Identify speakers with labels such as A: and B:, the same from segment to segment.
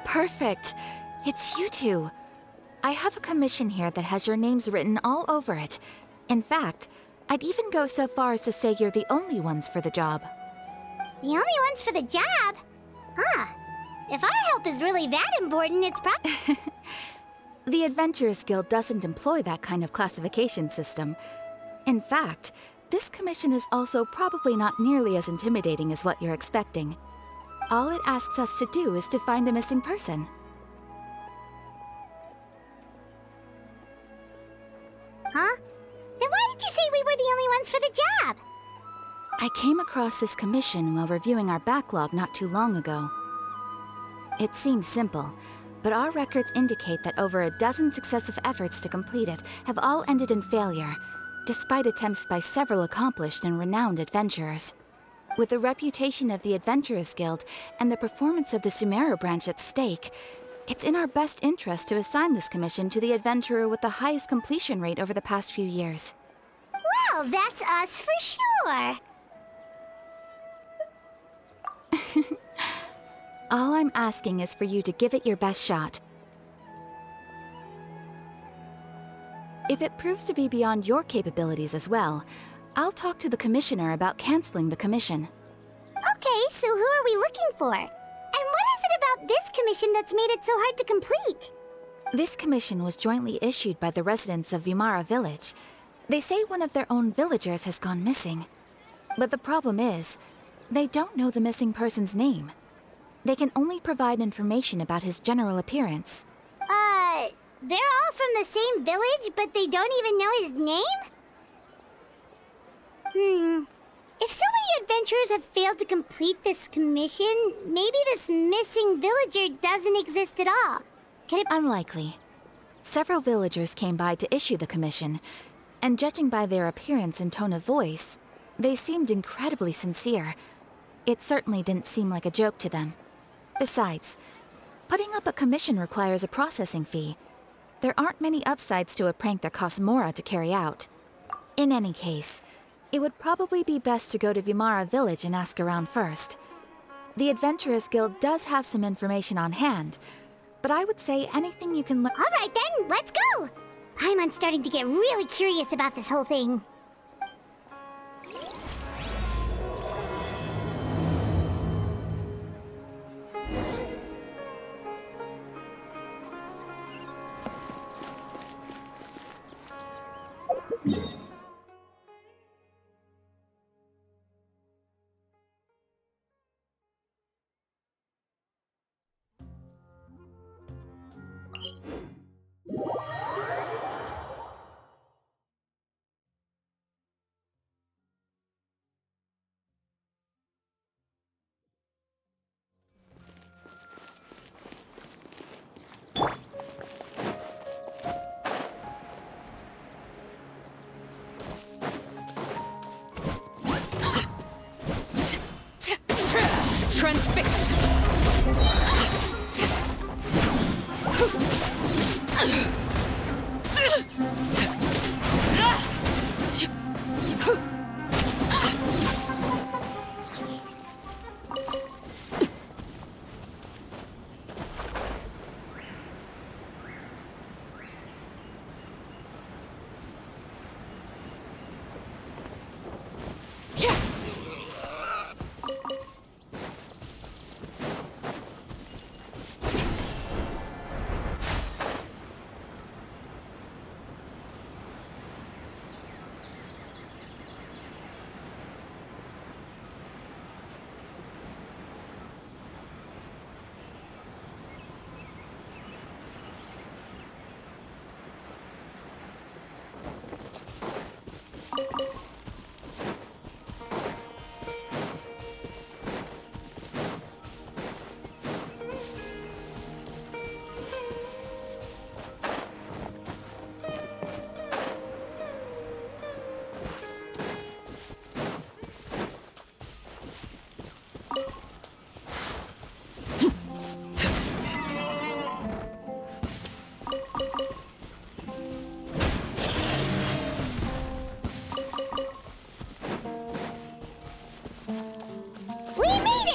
A: Perfect. It's you two. I have a commission here that has your names written all over it. In fact, I'd even go so far as to say you're the only ones for the job.
B: The only ones for the job? Huh. If our help is really that important, it's
A: The Adventurers Guild doesn't employ that kind of classification system. In fact, this commission is also probably not nearly as intimidating as what you're expecting. All it asks us to do is to find a missing person.
B: Huh? Then why did you say we were the only ones for the job?
A: I came across this commission while reviewing our backlog not too long ago. It seems simple, but our records indicate that over a dozen successive efforts to complete it have all ended in failure, despite attempts by several accomplished and renowned adventurers. With the reputation of the Adventurers Guild and the performance of the Sumeru branch at stake, it's in our best interest to assign this commission to the adventurer with the highest completion rate over the past few years.
B: Well, that's us for sure.
A: All I'm asking is for you to give it your best shot. If it proves to be beyond your capabilities as well, I'll talk to the commissioner about canceling the commission.
B: Okay, so who are we looking for? And what is it about this commission that's made it so hard to complete?
A: This commission was jointly issued by the residents of Vimara Village. They say one of their own villagers has gone missing. But the problem is, they don't know the missing person's name. They can only provide information about his general appearance.
B: They're all from the same village, but they don't even know his name? If so many adventurers have failed to complete this commission, maybe this missing villager doesn't exist at all. Could it...
A: Unlikely. Several villagers came by to issue the commission, and judging by their appearance and tone of voice, they seemed incredibly sincere. It certainly didn't seem like a joke to them. Besides, putting up a commission requires a processing fee. There aren't many upsides to a prank that costs Mora to carry out. In any case, it would probably be best to go to Vimara Village and ask around first. The Adventurers Guild does have some information on hand, but I would say anything you can learn—
B: All right then, let's go! I'm starting to get really curious about this whole thing.
C: Transfixed!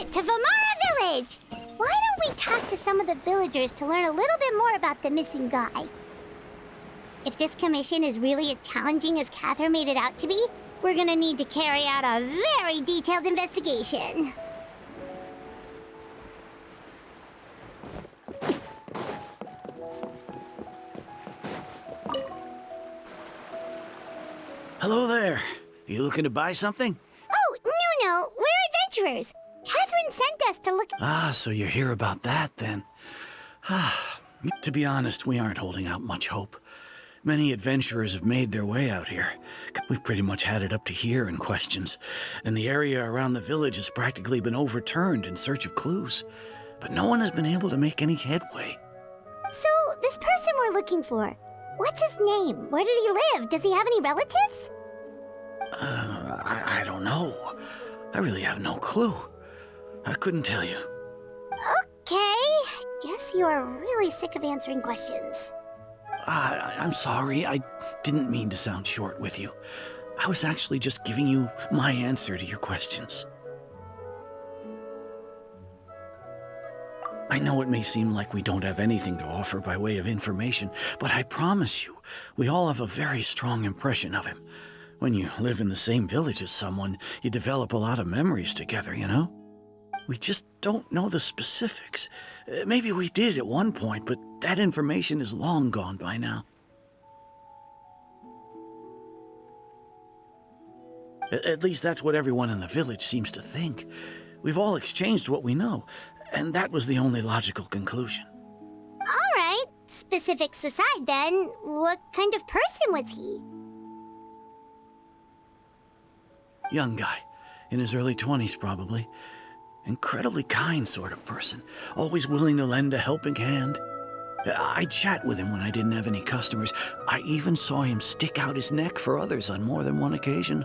B: it, to Vamara Village! Why don't we talk to some of the villagers to learn a little bit more about the missing guy? If this commission is really as challenging as Catherine made it out to be, we're gonna need to carry out a very detailed investigation.
C: Hello there. You looking to buy something?
B: Oh, no, we're adventurers. Catherine sent us to look...
C: Ah, so you're here about that, then. To be honest, we aren't holding out much hope. Many adventurers have made their way out here. We've pretty much had it up to here in questions, and the area around the village has practically been overturned in search of clues. But no one has been able to make any headway.
B: So, this person we're looking for, what's his name? Where did he live? Does he have any relatives?
C: I don't know. I really have no clue. I couldn't tell you.
B: Okay, guess you are really sick of answering questions.
C: I'm sorry. I didn't mean to sound short with you. I was actually just giving you my answer to your questions. I know it may seem like we don't have anything to offer by way of information, but I promise you, we all have a very strong impression of him. When you live in the same village as someone, you develop a lot of memories together, you know? We just don't know the specifics. Maybe we did at one point, but that information is long gone by now. At least that's what everyone in the village seems to think. We've all exchanged what we know, and that was the only logical conclusion.
B: All right, specifics aside then, what kind of person was he?
C: Young guy, in his early 20s probably. Incredibly kind sort of person, always willing to lend a helping hand. I'd chat with him when I didn't have any customers. I even saw him stick out his neck for others on more than one occasion.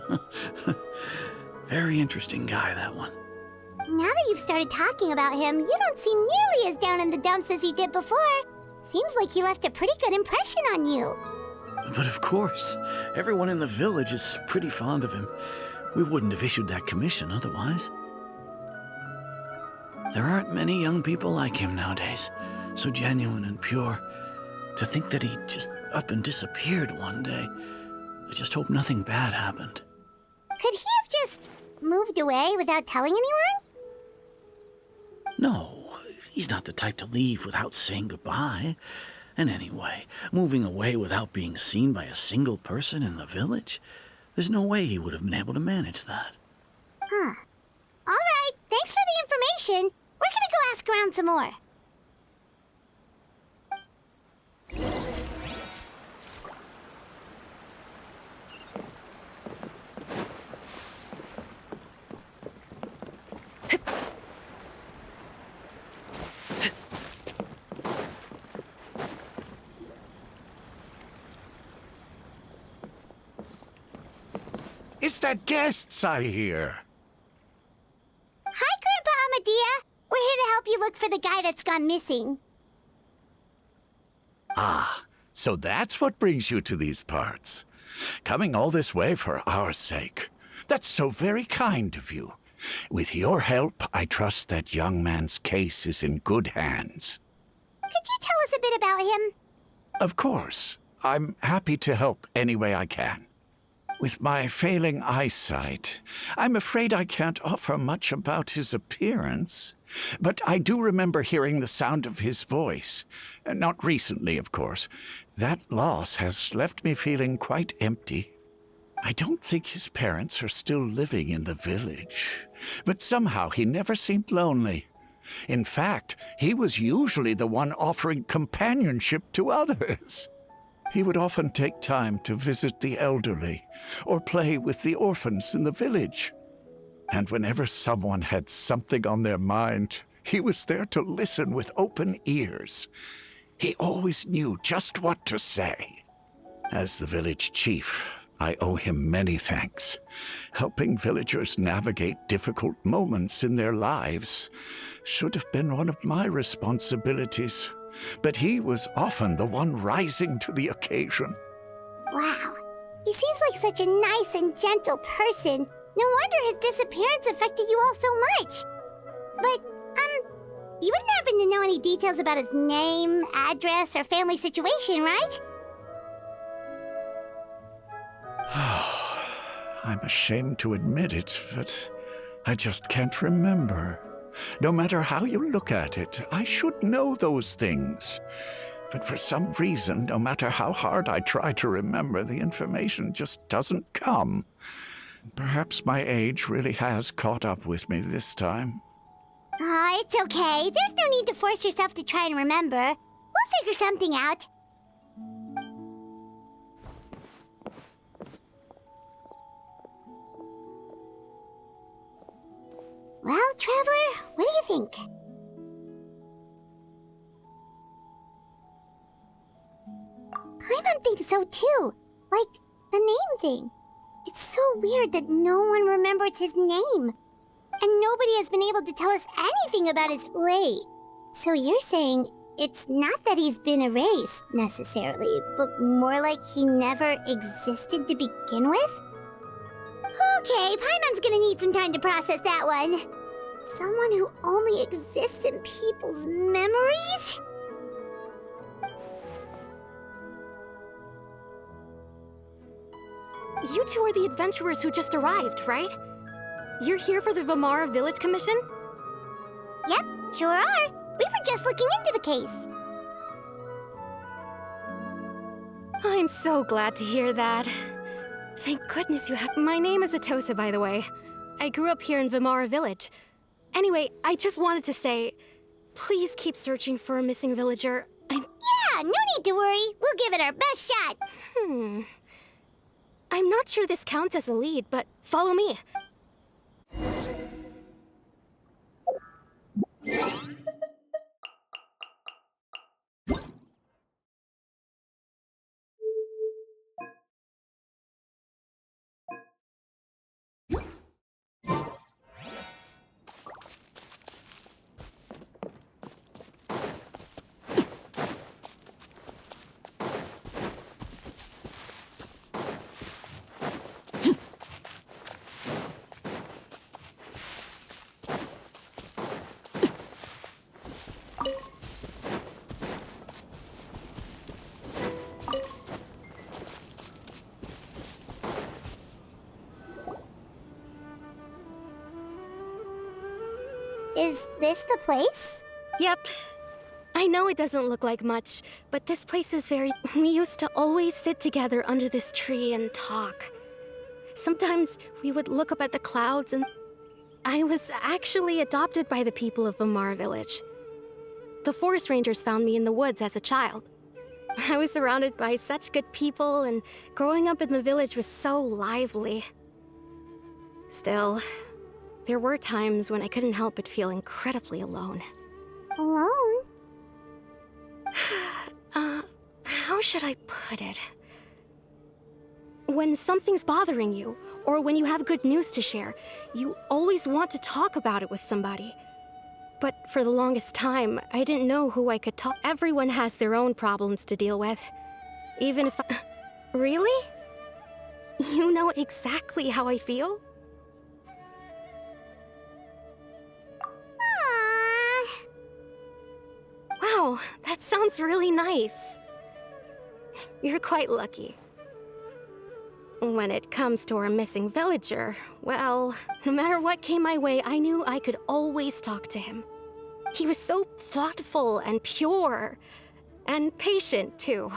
C: Very interesting guy, that one.
B: Now that you've started talking about him, you don't seem nearly as down in the dumps as you did before. Seems like he left a pretty good impression on you.
C: But of course, everyone in the village is pretty fond of him. We wouldn't have issued that commission otherwise. There aren't many young people like him nowadays, so genuine and pure. To think that he just up and disappeared one day. I just hope nothing bad happened.
B: Could he have just moved away without telling anyone?
C: No, he's not the type to leave without saying goodbye. And anyway, moving away without being seen by a single person in the village? There's no way he would have been able to manage that.
B: Huh. All right, thanks for the information. We're gonna go ask around some more.
D: It's the guests I hear.
B: Hi, Grandpa Amadea. We're here to help you look for the guy that's gone missing.
D: Ah, so that's what brings you to these parts. Coming all this way for our sake. That's so very kind of you. With your help, I trust that young man's case is in good hands.
B: Could you tell us a bit about him?
D: Of course. I'm happy to help any way I can. With my failing eyesight, I'm afraid I can't offer much about his appearance. But I do remember hearing the sound of his voice. Not recently, of course. That loss has left me feeling quite empty. I don't think his parents are still living in the village. But somehow he never seemed lonely. In fact, he was usually the one offering companionship to others. He would often take time to visit the elderly or play with the orphans in the village. And whenever someone had something on their mind, he was there to listen with open ears. He always knew just what to say. As the village chief, I owe him many thanks. Helping villagers navigate difficult moments in their lives should have been one of my responsibilities. But he was often the one rising to the occasion.
B: Wow. He seems like such a nice and gentle person. No wonder his disappearance affected you all so much. But, you wouldn't happen to know any details about his name, address, or family situation, right?
D: I'm ashamed to admit it, but I just can't remember. No matter how you look at it, I should know those things. But for some reason, no matter how hard I try to remember, the information just doesn't come. Perhaps my age really has caught up with me this time.
B: It's okay. There's no need to force yourself to try and remember. We'll figure something out. Well, Traveler, what do you think? Paimon thinks so too. Like, the name thing. It's so weird that no one remembers his name. And nobody has been able to tell us anything about his... Wait, so you're saying it's not that he's been erased, necessarily, but more like he never existed to begin with? Okay, Paimon's gonna need some time to process that one. Someone who only exists in people's memories?
E: You two are the adventurers who just arrived, right? You're here for the Vamara Village Commission?
B: Yep, sure are. We were just looking into the case.
E: I'm so glad to hear that. Thank goodness you have... My name is Atosa, by the way. I grew up here in Vamara Village. Anyway, I just wanted to say, please keep searching for a missing villager.
B: Yeah, no need to worry. We'll give it our best shot.
E: I'm not sure this counts as a lead, but follow me.
B: Is this the place?
E: Yep. I know it doesn't look like much, but this place is very... We used to always sit together under this tree and talk. Sometimes we would look up at the clouds and... I was actually adopted by the people of Vamara Village. The forest rangers found me in the woods as a child. I was surrounded by such good people, and growing up in the village was so lively. Still, there were times when I couldn't help but feel incredibly alone.
B: Alone?
E: How should I put it? When something's bothering you, or when you have good news to share, you always want to talk about it with somebody. But for the longest time, I didn't know who I could talk. Everyone has their own problems to deal with. Even if I... Really? You know exactly how I feel?
B: Aww.
E: Wow, that sounds really nice. You're quite lucky. When it comes to our missing villager, well, no matter what came my way, I knew I could always talk to him. He was so thoughtful and pure, and patient, too.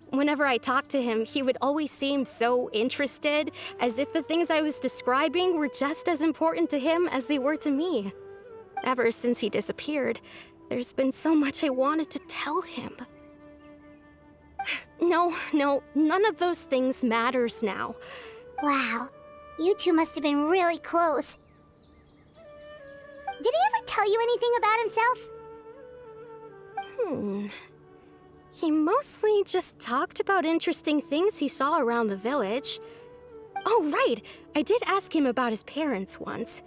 E: Whenever I talked to him, he would always seem so interested, as if the things I was describing were just as important to him as they were to me. Ever since he disappeared, there's been so much I wanted to tell him. No, none of those things matters now.
B: Wow, you two must have been really close. Did he ever tell you anything about himself?
E: He mostly just talked about interesting things he saw around the village. Oh, right! I did ask him about his parents once.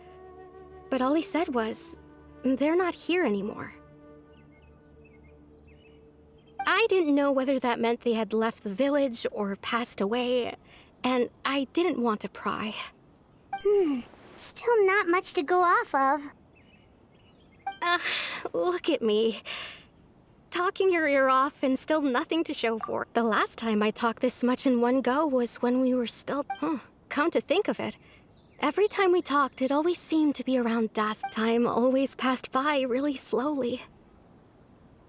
E: But all he said was, they're not here anymore. I didn't know whether that meant they had left the village or passed away, and I didn't want to pry.
B: Still not much to go off of.
E: Look at me. Talking your ear off and still nothing to show for it. The last time I talked this much in one go was when we were still... Come to think of it, every time we talked, it always seemed to be around dusk. Time always passed by really slowly.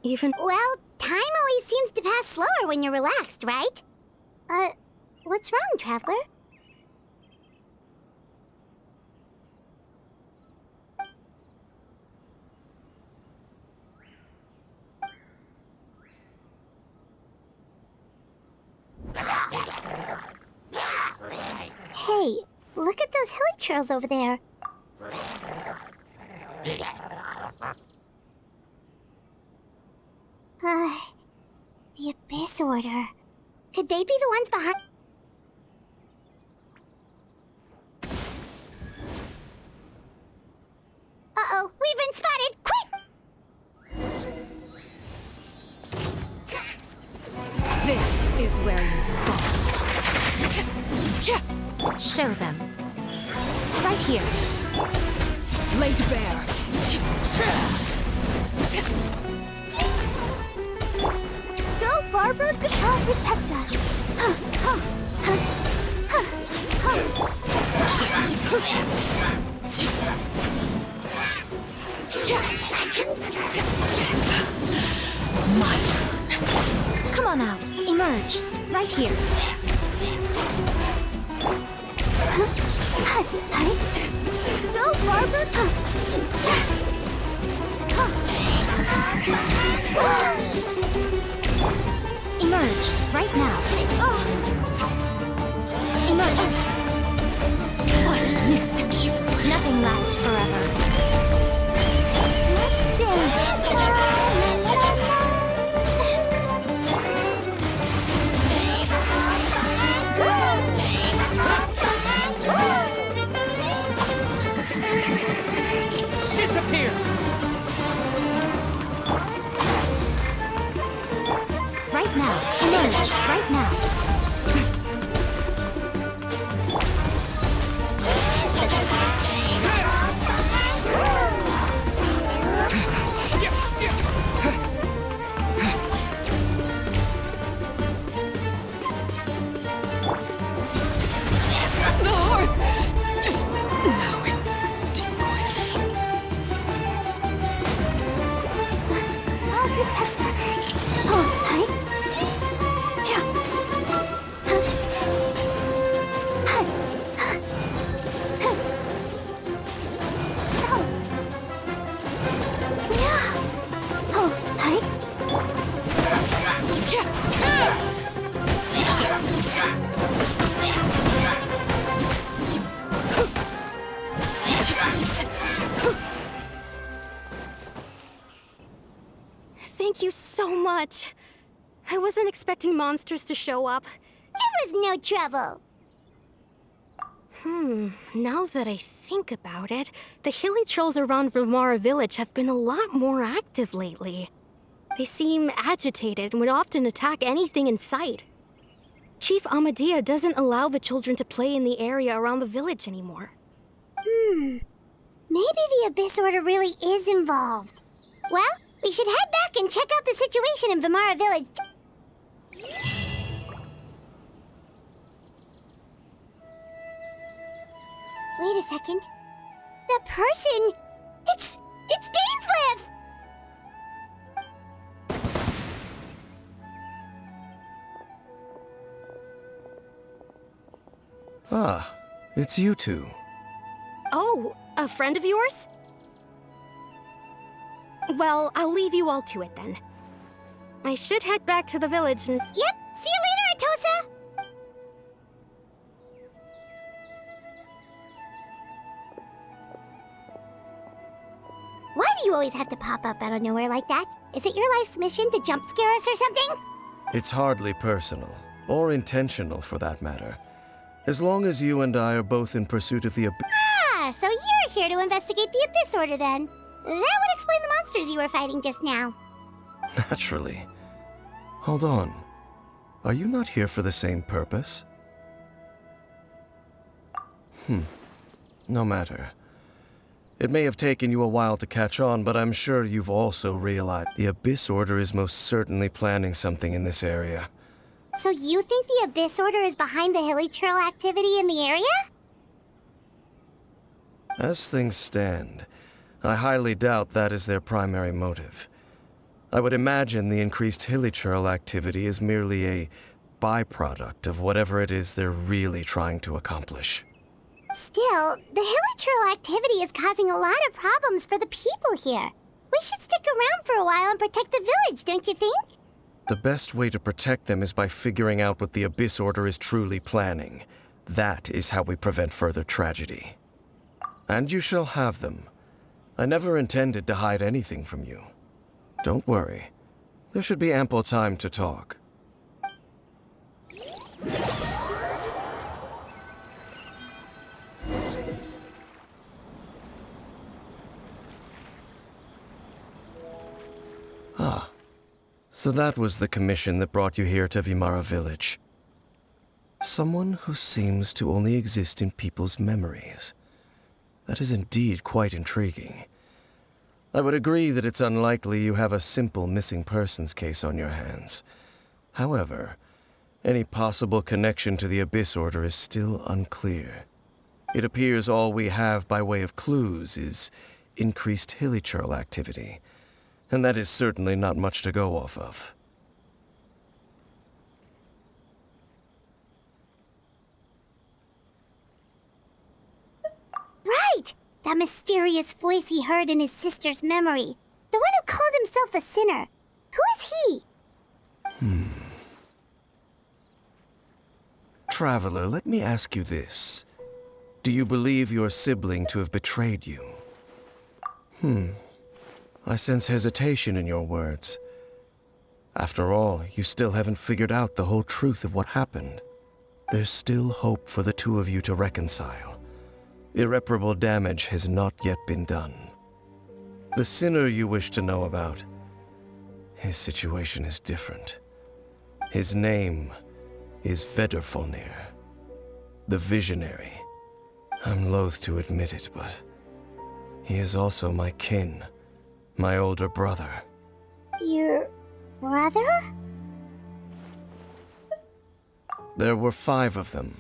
E: Even...
B: Well, time always seems to pass slower when you're relaxed, right? What's wrong, Traveler? Hey, look at those hilly trails over there. The Abyss Order. Could they be the ones behind... Uh-oh, we've been spotted! Quick!
F: This is where you fall. Show them. Right here. Laid bare.
B: Go, Barbara! God protect us!
F: My turn. Come on out. Emerge. Right here.
B: Go, Barbara!
F: Emerge. Right now. Emerge. What a nuisance. Nothing lasts forever.
B: Let's dance!
C: Disappear!
F: Right now. Emerge. Right now. The hearth! Now it's extinguished.
B: God protect us! Oh, hi!
E: Thank you so much. I wasn't expecting monsters to show up.
B: It was no trouble.
E: Now that I think about it, the hilly trolls around Vimara village have been a lot more active lately. They seem agitated and would often attack anything in sight. Chief Amadea doesn't allow the children to play in the area around the village anymore.
B: Maybe the Abyss Order really is involved. Well, we should head back and check out the situation in Vimara village. Wait a second. That person... It's Dainsleif!
G: Ah, it's you two.
E: Oh, a friend of yours? Well, I'll leave you all to it then. I should head back to the village and...
B: Yep, see you later, Atosa! Why do you always have to pop up out of nowhere like that? Is it your life's mission to jump scare us or something?
G: It's hardly personal, or intentional for that matter. As long as you and I are both in pursuit of the
B: Ah, so you're here to investigate the Abyss Order then. That would explain the monsters you were fighting just now.
G: Naturally. Hold on. Are you not here for the same purpose? No matter. It may have taken you a while to catch on, but I'm sure you've also realized the Abyss Order is most certainly planning something in this area.
B: So you think the Abyss Order is behind the hilly churl activity in the area?
G: As things stand, I highly doubt that is their primary motive. I would imagine the increased hilly churl activity is merely a byproduct of whatever it is they're really trying to accomplish.
B: Still, the hilly churl activity is causing a lot of problems for the people here. We should stick around for a while and protect the village, don't you think?
G: The best way to protect them is by figuring out what the Abyss Order is truly planning. That is how we prevent further tragedy. And you shall have them. I never intended to hide anything from you. Don't worry. There should be ample time to talk. Ah. So that was the commission that brought you here to Vimara Village. Someone who seems to only exist in people's memories. That is indeed quite intriguing. I would agree that it's unlikely you have a simple missing persons case on your hands. However, any possible connection to the Abyss Order is still unclear. It appears all we have by way of clues is increased hilly churl activity, and that is certainly not much to go off of.
B: Right! That mysterious voice he heard in his sister's memory. The one who called himself a sinner. Who is he?
G: Traveler, let me ask you this. Do you believe your sibling to have betrayed you? I sense hesitation in your words. After all, you still haven't figured out the whole truth of what happened. There's still hope for the two of you to reconcile. Irreparable damage has not yet been done. The sinner you wish to know about, his situation is different. His name is Vedrfolnir, the Visionary. I'm loath to admit it, but he is also my kin, my older brother.
B: Your brother?
G: There were 5 of them,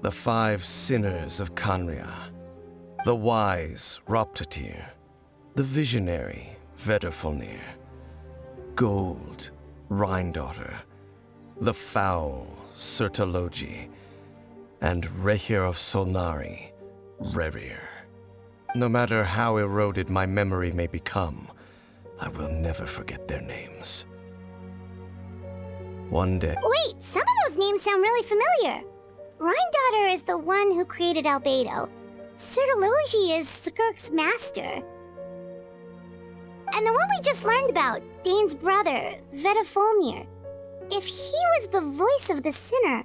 G: the 5 sinners of Kanria. The wise, Roptatir. The visionary, Vedrfolnir. Gold, Rhindaughter. The foul, Sertologi. And Rehir of Solnari, Rerir. No matter how eroded my memory may become, I will never forget their names. One day...
B: Wait, some of those names sound really familiar. Rhindaughter is the one who created Albedo. Sertologi is Skirk's master. And the one we just learned about, Dane's brother, Vedrfolnir. If he was the voice of the sinner,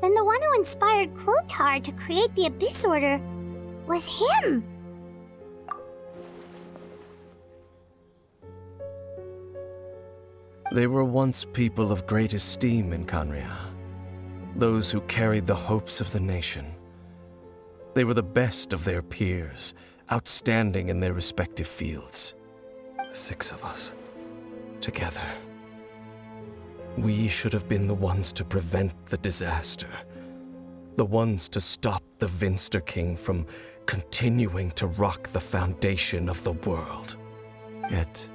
B: then the one who inspired Clotar to create the Abyss Order was him.
G: They were once people of great esteem in Kanria. Those who carried the hopes of the nation. They were the best of their peers, outstanding in their respective fields. 6 of us, together. We should have been the ones to prevent the disaster. The ones to stop the Vinster King from continuing to rock the foundation of the world. Yet,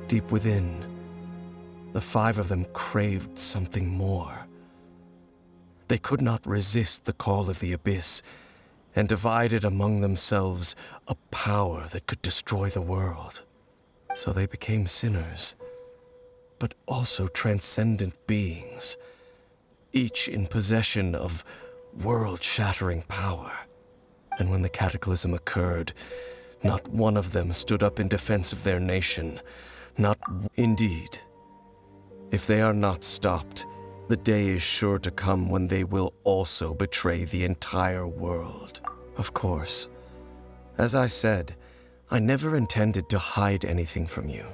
G: deep within, the 5 of them craved something more. They could not resist the call of the Abyss, and divided among themselves a power that could destroy the world. So they became sinners, but also transcendent beings, each in possession of world-shattering power. And when the cataclysm occurred, not one of them stood up in defense of their nation. Indeed. If they are not stopped, the day is sure to come when they will also betray the entire world. Of course. As I said, I never intended to hide anything from you.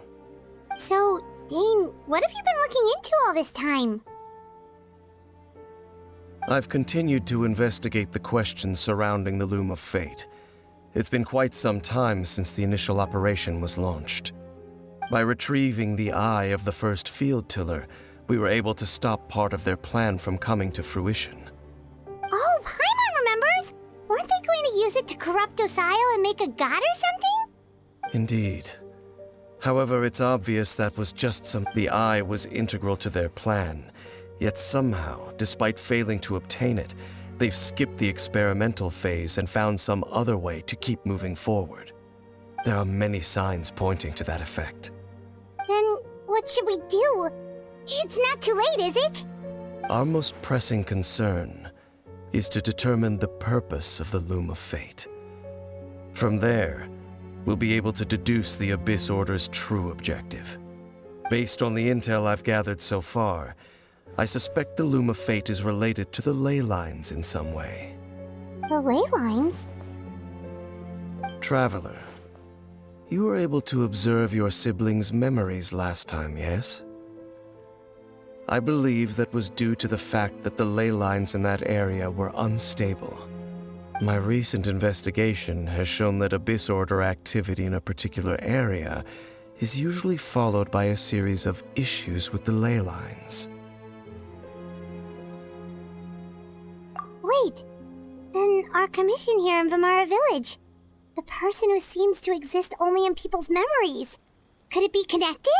B: So, Dane, what have you been looking into all this time?
G: I've continued to investigate the questions surrounding the Loom of Fate, It's been quite some time since the initial operation was launched. By retrieving the eye of the first field tiller, we were able to stop part of their plan from coming to fruition.
B: Oh, Paimon remembers! Weren't they going to use it to corrupt Docile and make a god or something?
G: Indeed. However, it's obvious that was just the eye was integral to their plan. Yet somehow, despite failing to obtain it, they've skipped the experimental phase and found some other way to keep moving forward. There are many signs pointing to that effect.
B: Then what should we do? It's not too late, is it?
G: Our most pressing concern is to determine the purpose of the Loom of Fate. From there, we'll be able to deduce the Abyss Order's true objective. Based on the intel I've gathered so far, I suspect the Loom of Fate is related to the ley lines in some way.
B: The ley lines?
G: Traveler, you were able to observe your siblings' memories last time, yes? I believe that was due to the fact that the ley lines in that area were unstable. My recent investigation has shown that Abyss Order activity in a particular area is usually followed by a series of issues with the ley lines.
B: Wait, then our commission here in Vimara Village, the person who seems to exist only in people's memories, could it be connected?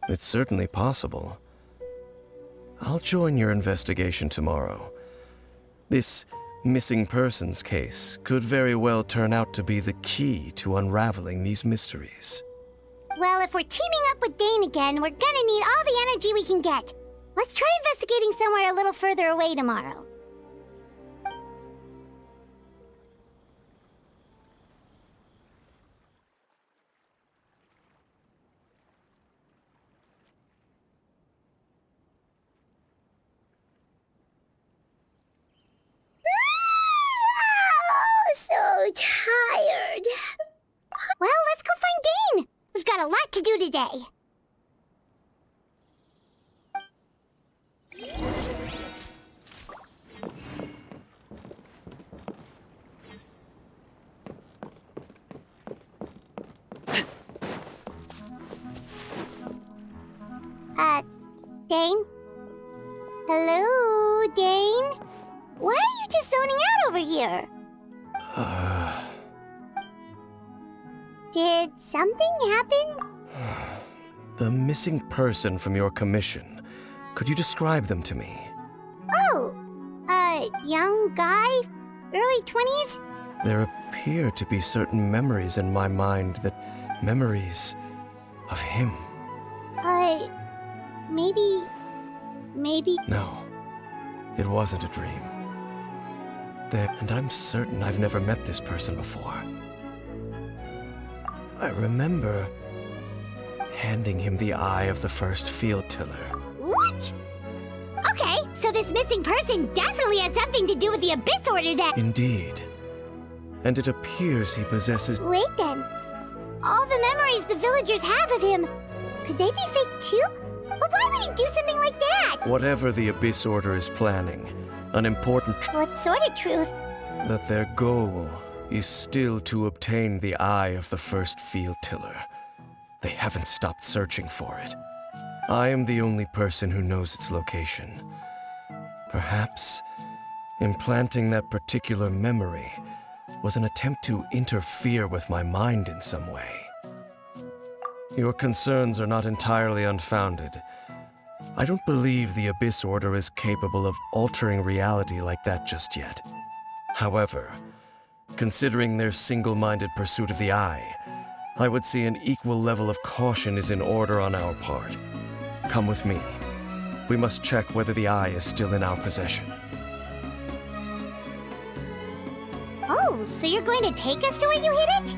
G: It's certainly possible. I'll join your investigation tomorrow. This missing persons case could very well turn out to be the key to unraveling these mysteries.
B: Well, if we're teaming up with Dane again, we're gonna need all the energy we can get. Let's try investigating somewhere a little further away tomorrow. Tired. Well, let's go find Dane. We've got a lot to do today. Dane? Hello, Dane? Why are you just zoning out over here? Did something happen?
G: The missing person from your commission. Could you describe them to me?
B: Oh, young guy? Early 20s?
G: There appear to be certain memories in my mind memories of him. Maybe... No, it wasn't a dream. And I'm certain I've never met this person before. I remember handing him the eye of the first field tiller.
B: What? Okay, so this missing person definitely has something to do with the Abyss Order then.
G: Indeed. And it appears he possesses...
B: Wait then. All the memories the villagers have of him, could they be fake too? But why would he do something like that?
G: Whatever the Abyss Order is planning, an important
B: What sort of truth?
G: that their goal is still to obtain the eye of the first field tiller. They haven't stopped searching for it. I am the only person who knows its location. Perhaps implanting that particular memory was an attempt to interfere with my mind in some way. Your concerns are not entirely unfounded. I don't believe the Abyss Order is capable of altering reality like that just yet. However, considering their single-minded pursuit of the eye, I would say an equal level of caution is in order on our part. Come with me. We must check whether the eye is still in our possession.
B: Oh, so you're going to take us to where you hid it?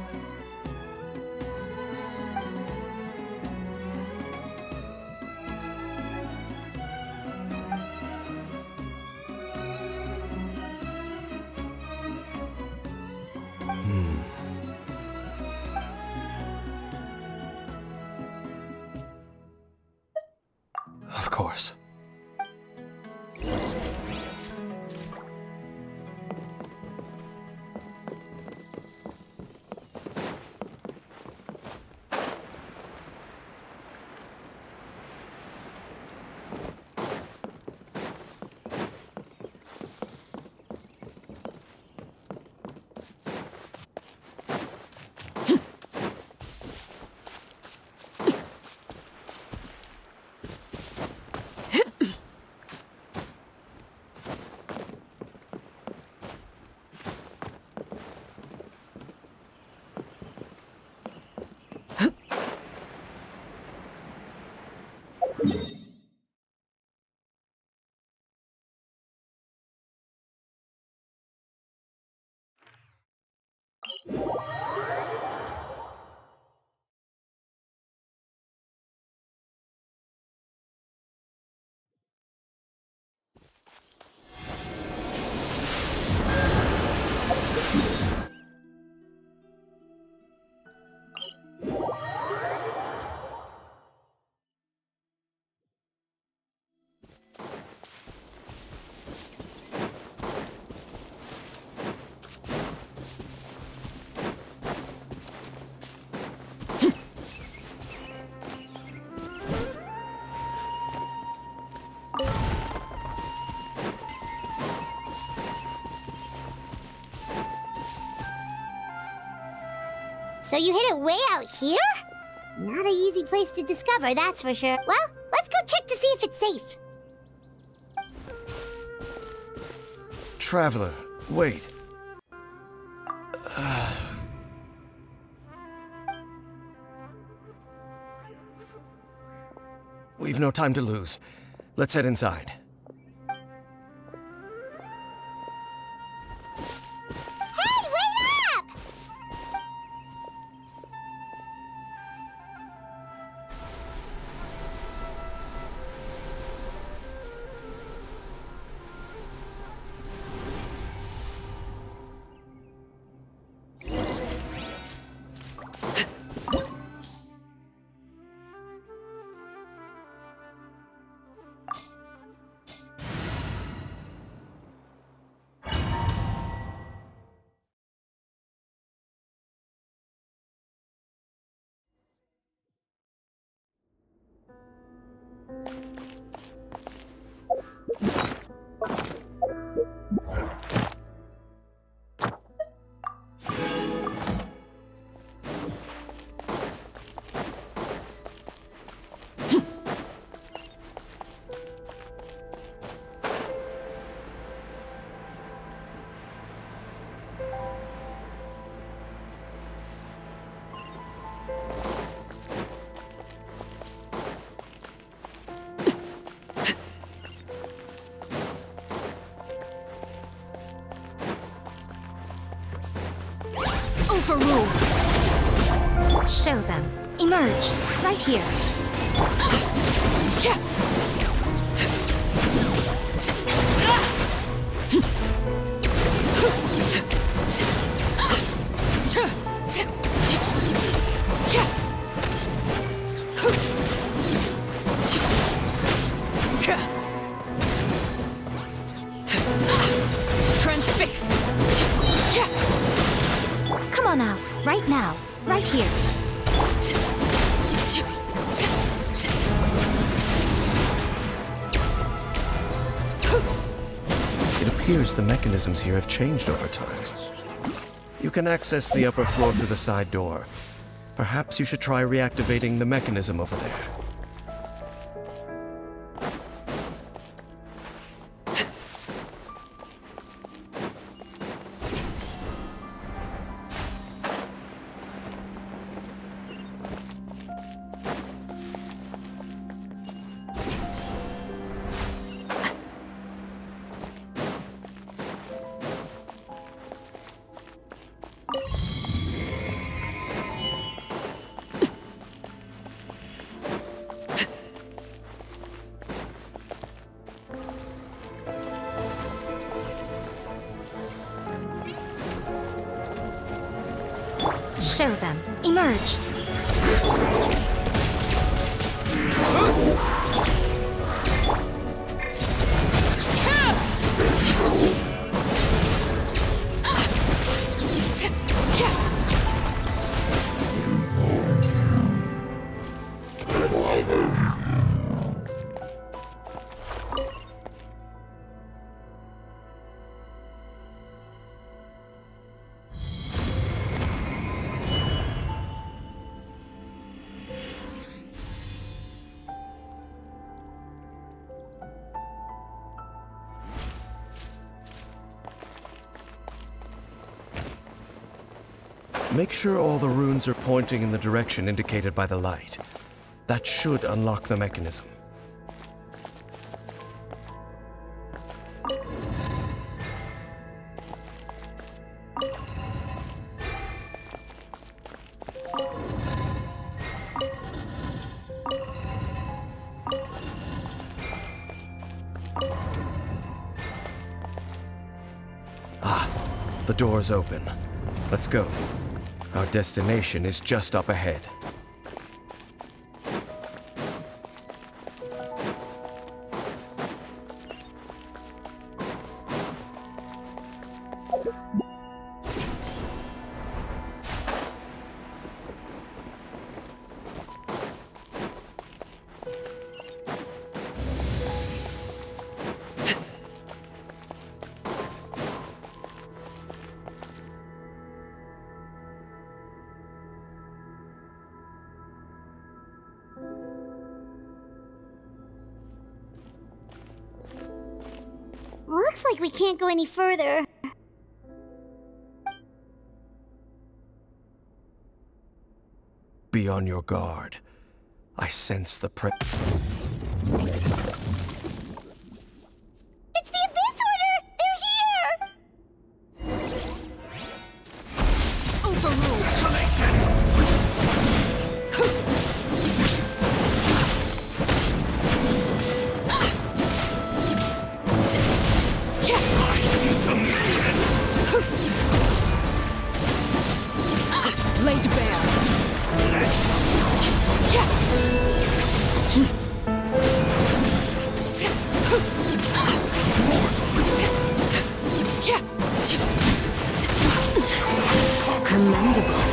G: Of course.
B: So you hid it way out here? Not an easy place to discover, that's for sure. Well, let's go check to see if it's safe.
G: Traveler, wait. We've no time to lose. Let's head inside.
B: Hey, wait up!
F: Overruled. Show them. Emerge. Right here.
A: Transfixed.
F: Come on out. Right now. Right here.
G: It appears the mechanisms here have changed over time. You can access the upper floor through the side door. Perhaps you should try reactivating the mechanism over there.
F: Show them. Emerge.
G: Make sure all the runes are pointing in the direction indicated by the light. That should unlock the mechanism. The door's open. Let's go. Our destination is just up ahead.
B: Looks like we can't go any further.
G: Be on your guard. I sense the
B: It's the Abyss Order! They're here!
F: Overruled. Laid bare. Commendable.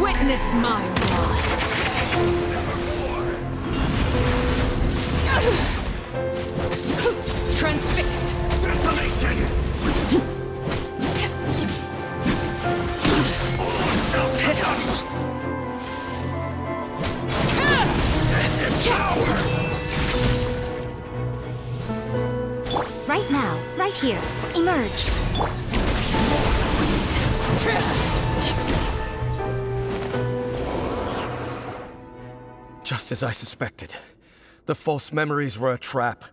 F: Witness my rise. Transfixed. Right now, right here. Emerge.
G: Just as I suspected. The false memories were a trap.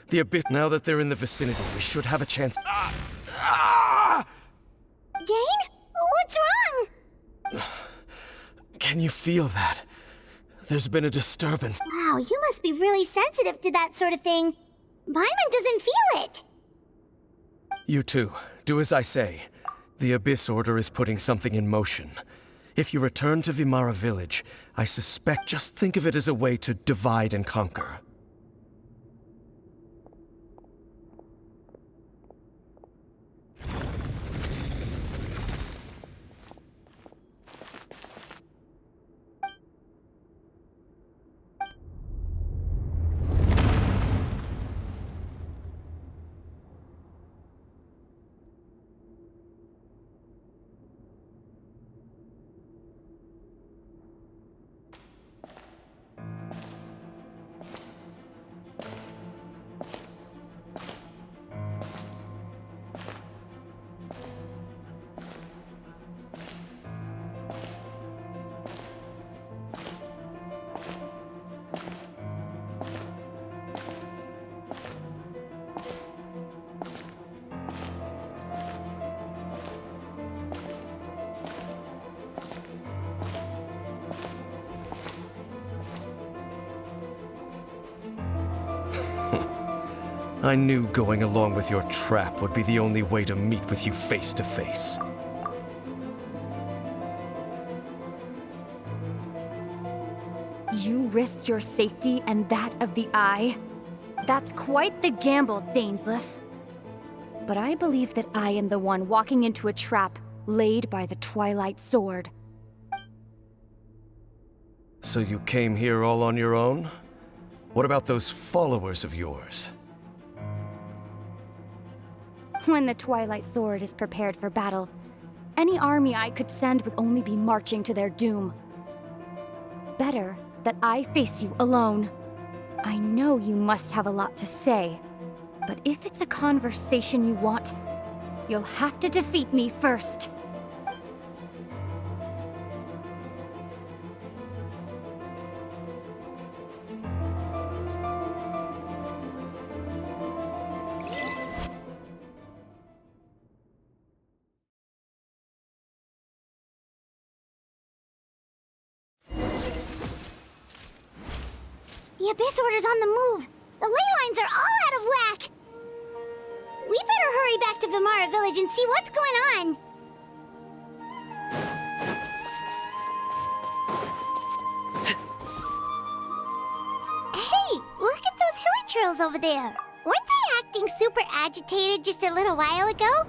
G: The Abyss. Now that they're in the vicinity, we should have a chance.
B: Dane? What's wrong?
G: Can you feel that? There's been a disturbance.
B: Wow, you must be really sensitive to that sort of thing. Paimon doesn't feel it.
G: You too. Do as I say. The Abyss Order is putting something in motion. If you return to Vimara Village, I suspect just think of it as a way to divide and conquer. I knew going along with your trap would be the only way to meet with you face to face.
F: You risked your safety and that of the Eye? That's quite the gamble, Dainsleif. But I believe that I am the one walking into a trap laid by the Twilight Sword.
G: So you came here all on your own? What about those followers of yours?
F: When the Twilight Sword is prepared for battle, any army I could send would only be marching to their doom. Better that I face you alone. I know you must have a lot to say, but if it's a conversation you want, you'll have to defeat me first.
B: The Abyss Order's on the move! The ley lines are all out of whack! We better hurry back to Vimara Village and see what's going on! Hey, look at those hilly trails over there! Weren't they acting super agitated just a little while ago?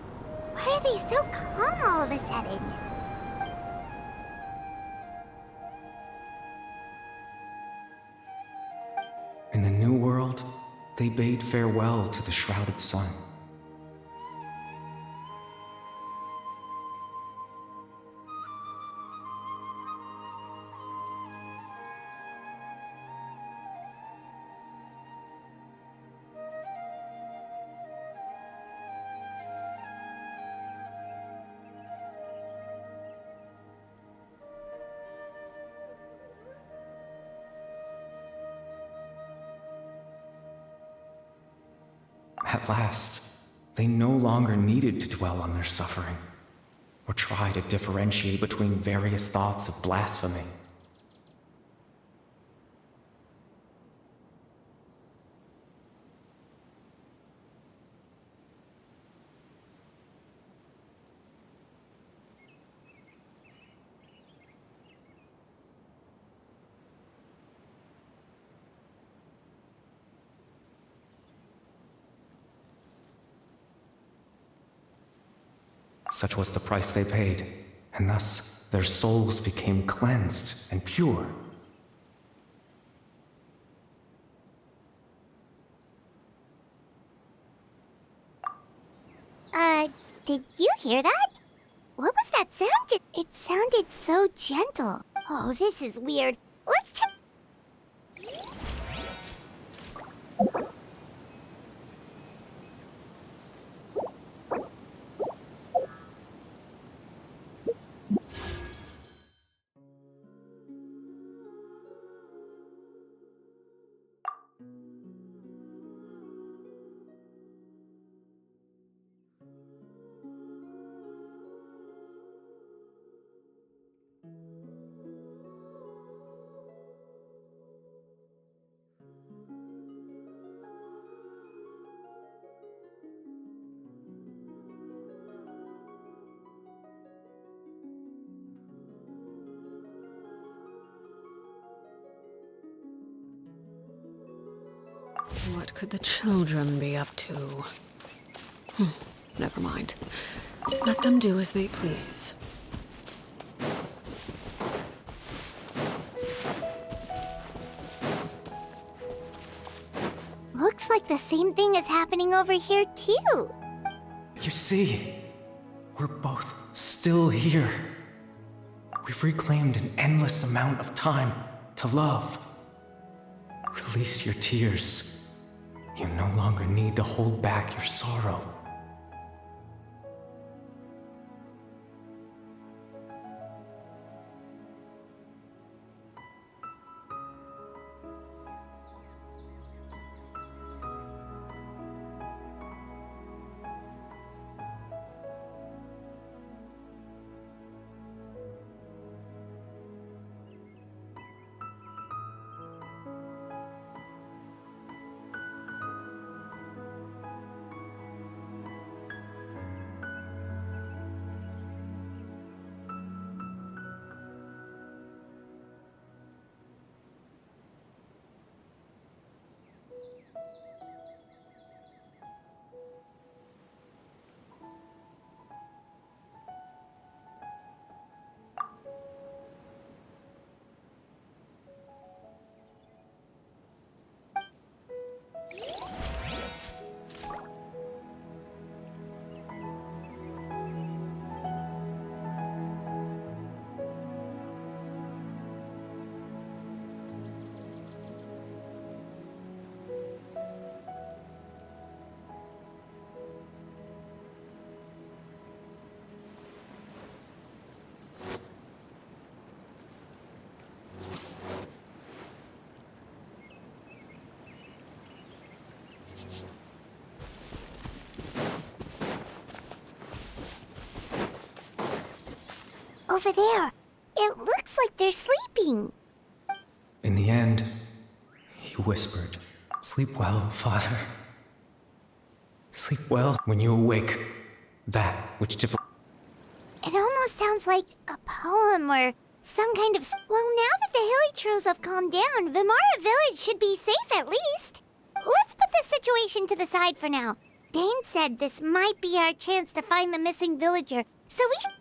B: Why are they so calm all of a sudden?
H: In the New World, they bade farewell to the shrouded sun. At last, they no longer needed to dwell on their suffering, or try to differentiate between various thoughts of blasphemy. Such was the price they paid, and thus their souls became cleansed and pure.
B: Did you hear that? What was that sound? It sounded so gentle. Oh, this is weird. Let's check.
I: What could the children be up to? Never mind. Let them do as they please.
B: Looks like the same thing is happening over here, too.
H: You see, we're both still here. We've reclaimed an endless amount of time to love. Release your tears. You no longer need to hold back your sorrow.
B: Over there. It looks like they're sleeping.
H: In the end, he He whispered, "Sleep well, father. Sleep well when you awake. That which
B: It almost sounds like a poem or some kind of... Well, now that the Hilichurls have calmed down, Vimara Village should be safe at least. Let's put this situation to the side for now. Dane said this might be our chance to find the missing villager, so we should...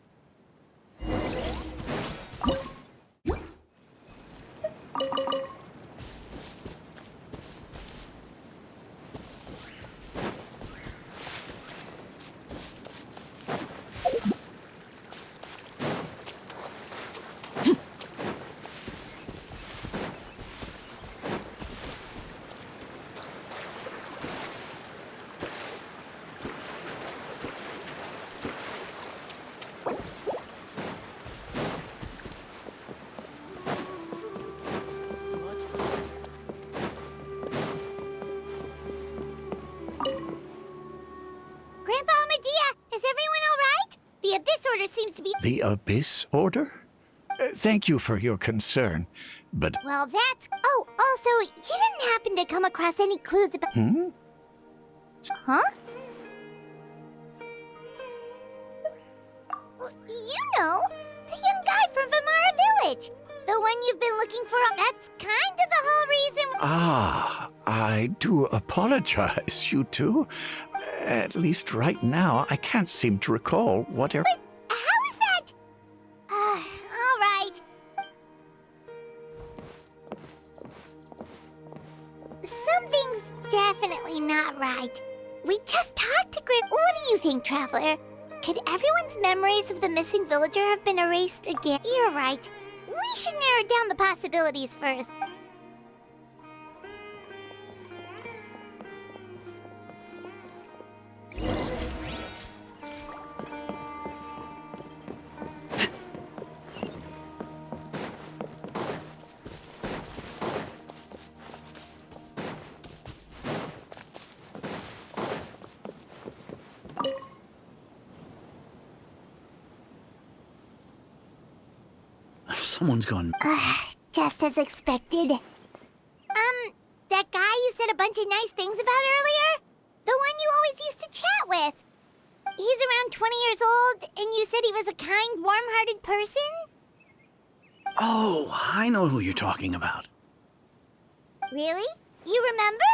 B: Grandpa Medea, is everyone all right? The Abyss Order seems to be...
D: The Abyss Order? Thank you for your concern, but...
B: Well, that's... Oh, also, you didn't happen to come across any clues about... Huh? Well, you know, the young guy from Vimara Village. The one you've been looking for. That's kind of the whole reason...
D: Ah, I do apologize, you two. At least right now, I can't seem to recall whatever...
B: But how is that? All right. Something's definitely not right. We just talked to Grim. What do you think, Traveler? Could everyone's memories of the missing villager have been erased again? You're right. We should narrow down the possibilities first.
C: Someone's gone...
B: Just as expected. That guy you said a bunch of nice things about earlier? The one you always used to chat with. He's around 20 years old, and you said he was a kind, warm-hearted person?
C: Oh, I know who you're talking about.
B: Really? You remember?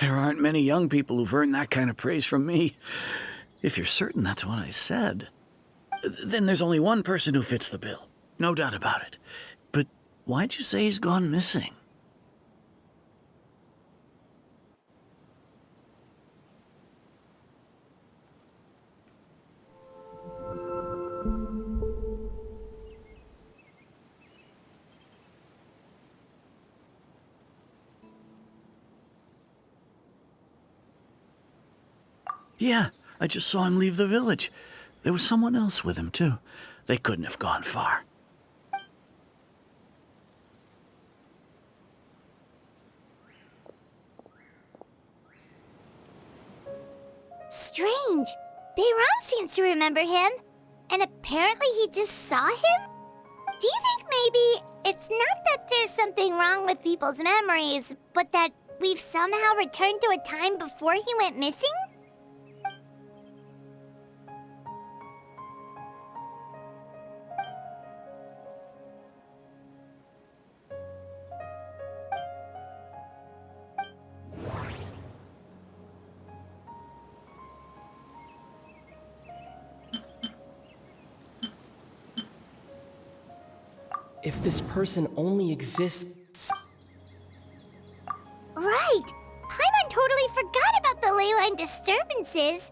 C: There aren't many young people who've earned that kind of praise from me. If you're certain that's what I said, then there's only one person who fits the bill. No doubt about it. But why'd you say he's gone missing? Yeah, I just saw him leave the village. There was someone else with him, too. They couldn't have gone far.
B: Strange. Bayram seems to remember him. And apparently he just saw him? Do you think maybe it's not that there's something wrong with people's memories, but that we've somehow returned to a time before he went missing?
J: If this person only exists...
B: Right! Paimon totally forgot about the leyline disturbances.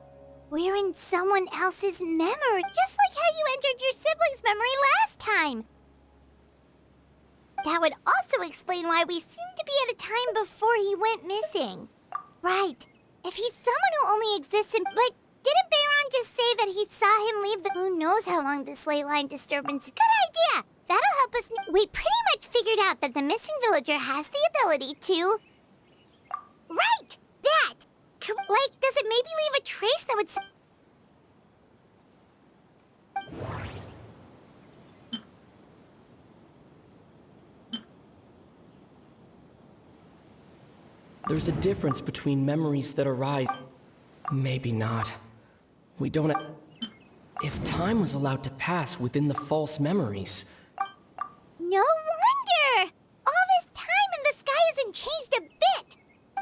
B: We're in someone else's memory, just like how you entered your sibling's memory last time. That would also explain why we seem to be at a time before he went missing. Right. If he's someone who only exists in... But didn't Bayron just say that he saw him leave the... Who knows how long this leyline disturbance is? Good idea! That'll help us... We pretty much figured out that the missing villager has the ability to... Right! That! Like, does it maybe leave a trace that would...
J: There's a difference between memories that arise. Maybe not. We don't. If time was allowed to pass within the false memories.
B: No wonder! All this time and the sky hasn't changed a bit!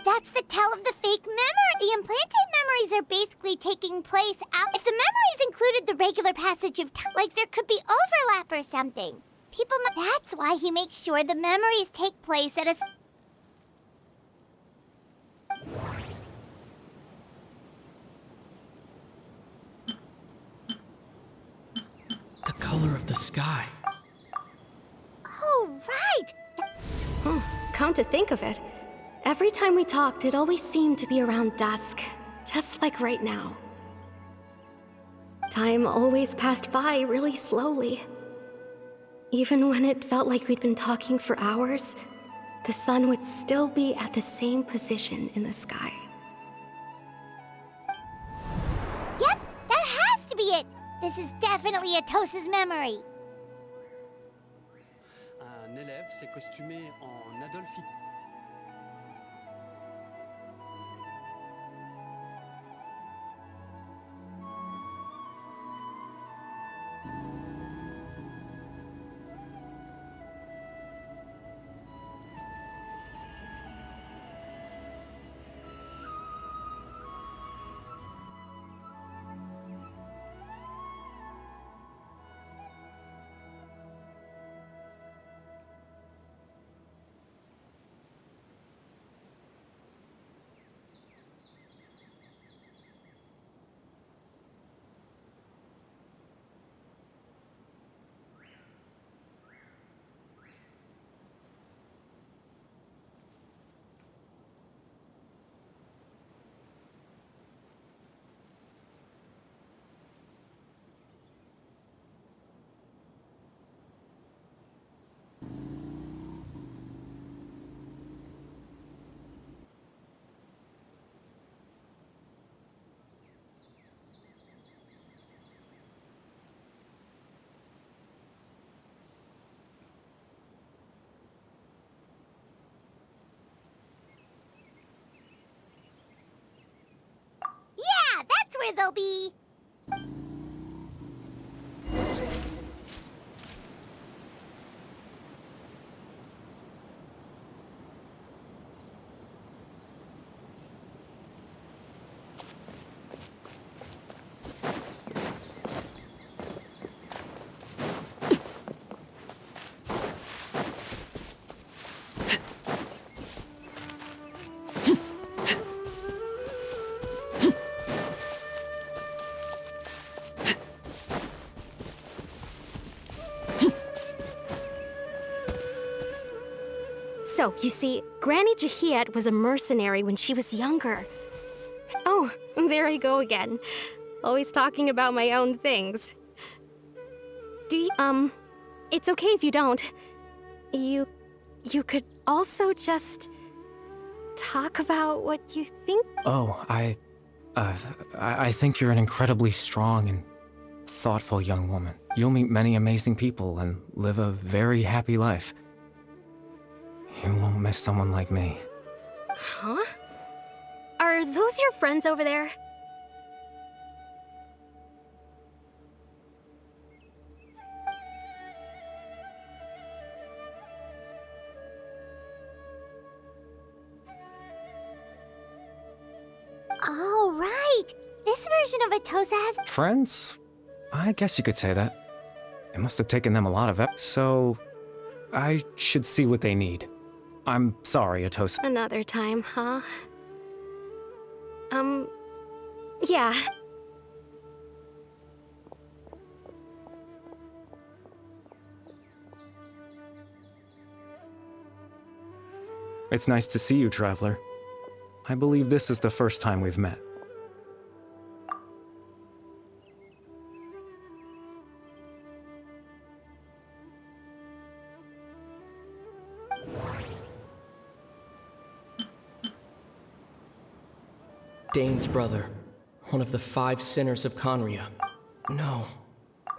B: That's the tell of the fake memory. The implanted memories are basically taking place out. If the memories included the regular passage of time, like there could be overlap or something. That's why he makes sure the memories take place at a...
J: The color of the sky.
B: Oh, right!
E: Come to think of it, every time we talked, it always seemed to be around dusk, just like right now. Time always passed by really slowly. Even when it felt like we'd been talking for hours, the sun would still be at the same position in the sky.
B: Yep, that has to be it! This is definitely Atos's memory.
K: Un élève s'est costumé en Adolf Hitler.
B: Yeah, that's where they'll be.
E: So, you see, Granny Jahiet was a mercenary when she was younger. Oh, there I go again. Always talking about my own things. Do you, it's okay if you don't. You could also just talk about what you think.
H: Oh, I think you're an incredibly strong and thoughtful young woman. You'll meet many amazing people and live a very happy life. You won't miss someone like me.
E: Huh? Are those your friends over there?
B: Oh, right! This version of Atosa has...
H: Friends? I guess you could say that. It must have taken them a lot of so I should see what they need. I'm sorry, Atosa.
E: Another time, huh? Yeah.
H: It's nice to see you, Traveler. I believe this is the first time we've met.
J: Dane's brother, one of the 5 sinners of Conria. No,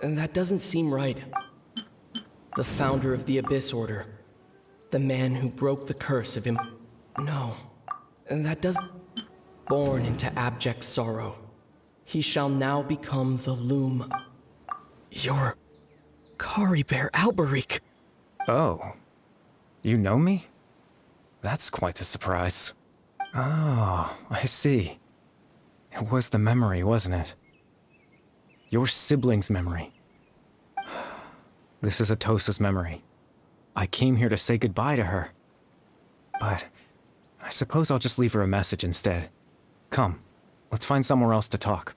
J: that doesn't seem right. The founder of the Abyss Order. The man who broke the curse of him. No, That does... Born into abject sorrow, he shall now become the loom. You're... Kari Bear Alberic.
H: Oh. You know me? That's quite the surprise. Oh, I see. It was the memory, wasn't it? Your sibling's memory. This is Atosa's memory. I came here to say goodbye to her. But I suppose I'll just leave her a message instead. Come, let's find somewhere else to talk.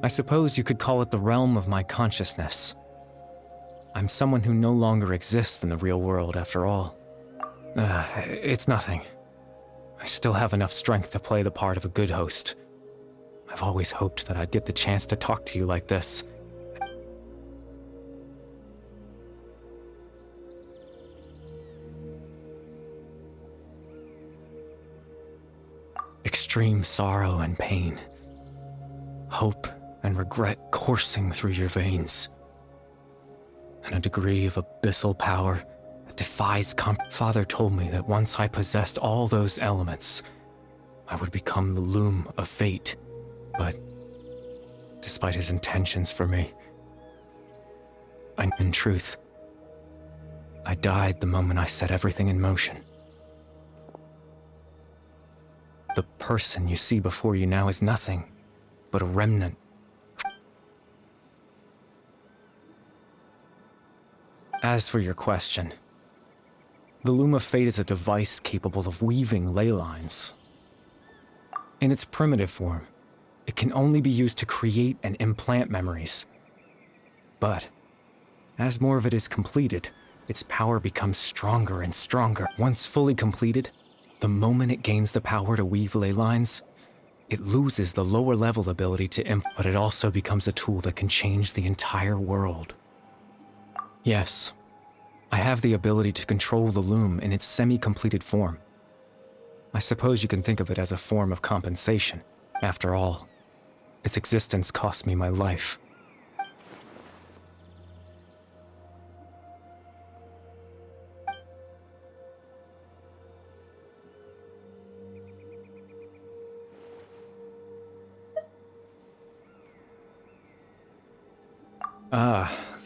H: I suppose you could call it the realm of my consciousness. I'm someone who no longer exists in the real world, after all. It's nothing. I still have enough strength to play the part of a good host. I've always hoped that I'd get the chance to talk to you like this. Extreme sorrow and pain. Hope and regret coursing through your veins. And a degree of abyssal power that defies Father told me that once I possessed all those elements, I would become the loom of fate. But despite his intentions for me, in truth, I died the moment I set everything in motion. The person you see before you now is nothing but a remnant. As for your question, the Loom of Fate is a device capable of weaving ley lines. In its primitive form, it can only be used to create and implant memories. But, as more of it is completed, its power becomes stronger and stronger. Once fully completed, the moment it gains the power to weave ley lines, it loses the lower level ability to but it also becomes a tool that can change the entire world. Yes, I have the ability to control the loom in its semi-completed form. I suppose you can think of it as a form of compensation. After all, its existence cost me my life.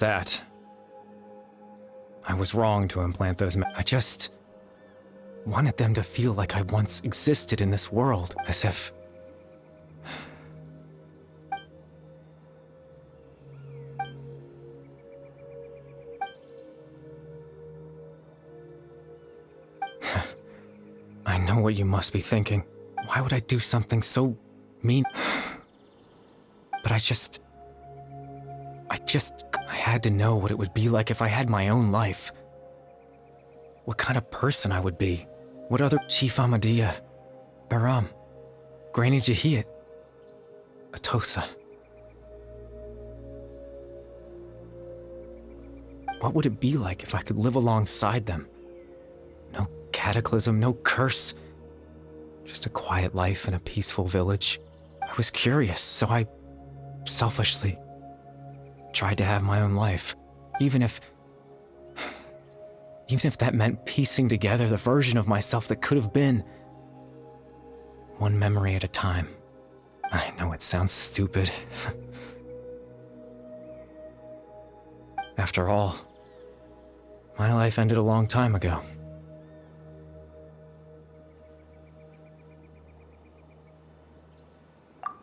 H: That. I was wrong to implant those. I just wanted them to feel like I once existed in this world, as if... I know what you must be thinking. Why would I do something so mean? But I had to know what it would be like if I had my own life. What kind of person I would be. What other Chief Amadia, Baram, Granny Jahiyat, Atosa. What would it be like if I could live alongside them? No cataclysm, no curse. Just a quiet life in a peaceful village. I was curious, so I selfishly tried to have my own life, even if even if that meant piecing together the version of myself that could have been. One memory at a time. I know it sounds stupid. After all, my life ended a long time ago.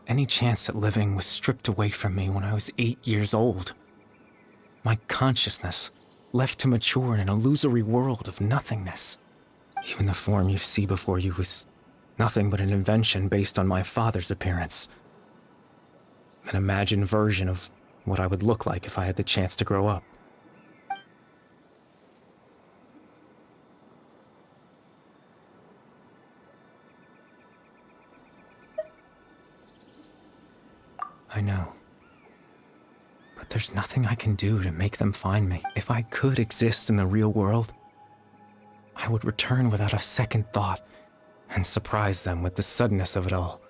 H: Any chance at living was stripped away from me when I was 8 years old. My consciousness left to mature in an illusory world of nothingness. Even the form you see before you was nothing but an invention based on my father's appearance. An imagined version of what I would look like if I had the chance to grow up. I know. But there's nothing I can do to make them find me. If I could exist in the real world, I would return without a second thought and surprise them with the suddenness of it all.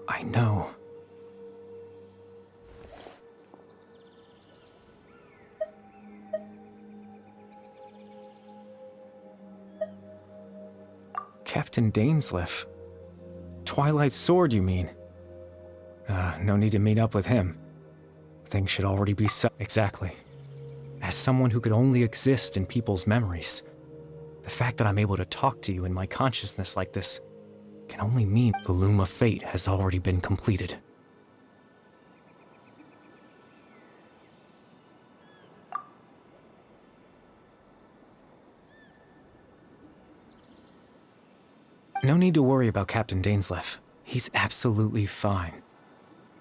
H: I know. Captain Dainsleif. Twilight Sword, you mean? No need to meet up with him. Things should already be set. Exactly. As someone who could only exist in people's memories, the fact that I'm able to talk to you in my consciousness like this can only mean the loom of fate has already been completed. No need to worry about Captain Dainsleif. He's absolutely fine.